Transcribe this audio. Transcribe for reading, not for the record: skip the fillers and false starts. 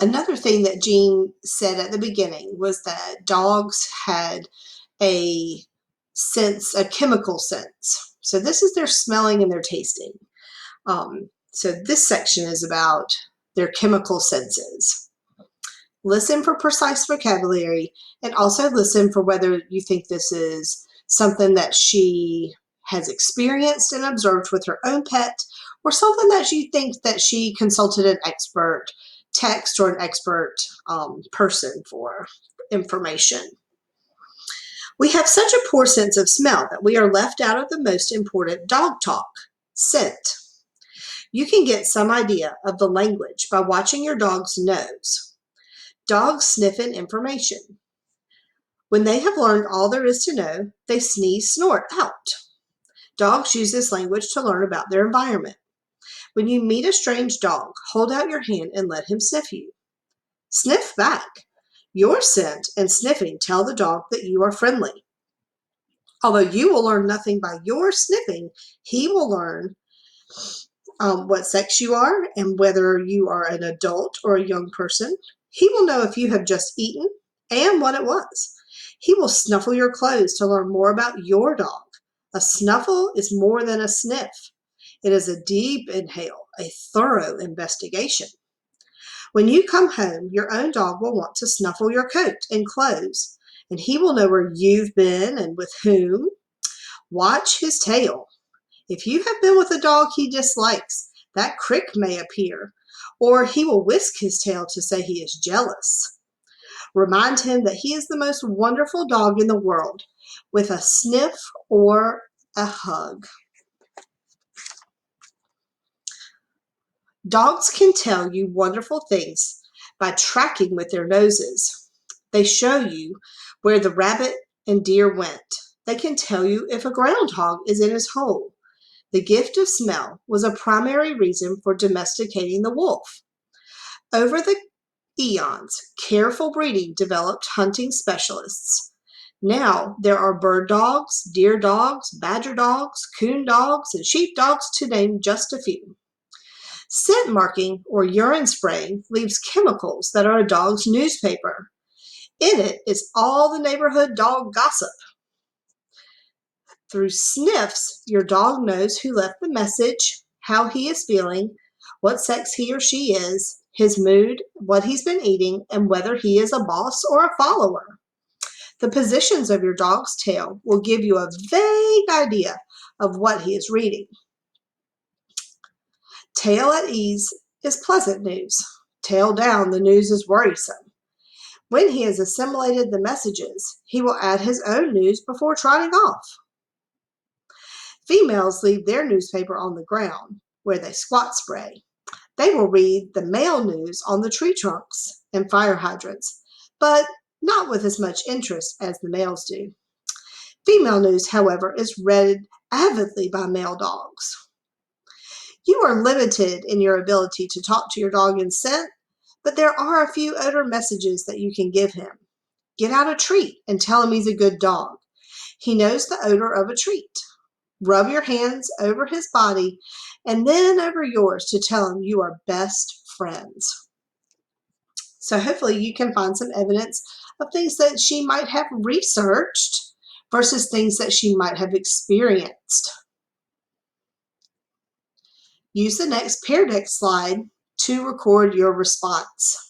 Another thing that Jean said at the beginning was that dogs had a sense, a chemical sense. So this is their smelling and their tasting. So this section is about their chemical senses. Listen for precise vocabulary and also listen for whether you think this is something that she has experienced and observed with her own pet or something that you think that she consulted an expert text or an expert person for information. We have such a poor sense of smell that we are left out of the most important dog talk, scent. You can get some idea of the language by watching your dog's nose. Dogs sniff in information. When they have learned all there is to know, they sneeze, snort out. Dogs use this language to learn about their environment. When you meet a strange dog, hold out your hand and let him sniff you. Sniff back. Your scent and sniffing tell the dog that you are friendly. Although you will learn nothing by your sniffing, he will learn what sex you are and whether you are an adult or a young person. He will know if you have just eaten and what it was. He will snuffle your clothes to learn more about your dog. A snuffle is more than a sniff. It is a deep inhale, a thorough investigation. When you come home, your own dog will want to snuffle your coat and clothes, and he will know where you've been and with whom. Watch his tail. If you have been with a dog he dislikes, that crick may appear, or he will whisk his tail to say he is jealous. Remind him that he is the most wonderful dog in the world, with a sniff or a hug. Dogs can tell you wonderful things by tracking with their noses. They show you where the rabbit and deer went. They can tell you if a groundhog is in his hole. The gift of smell was a primary reason for domesticating the wolf. Over the eons, careful breeding developed hunting specialists. Now there are bird dogs, deer dogs, badger dogs, coon dogs, and sheep dogs, to name just a few. Scent marking or urine spraying leaves chemicals that are a dog's newspaper. In it is all the neighborhood dog gossip. Through sniffs, your dog knows who left the message, how he is feeling, what sex he or she is, his mood, what he's been eating, and whether he is a boss or a follower. The positions of your dog's tail will give you a vague idea of what he is reading. Tail at ease is pleasant news. Tail down, the news is worrisome. When he has assimilated the messages, he will add his own news before trotting off. Females leave their newspaper on the ground, where they squat spray. They will read the male news on the tree trunks and fire hydrants, but not with as much interest as the males do. Female news, however, is read avidly by male dogs. You are limited in your ability to talk to your dog in scent, but there are a few odor messages that you can give him. Get out a treat and tell him he's a good dog. He knows the odor of a treat. Rub your hands over his body and then over yours to tell him you are best friends. So hopefully you can find some evidence of things that she might have researched versus things that she might have experienced. Use the next Pear Deck slide to record your response.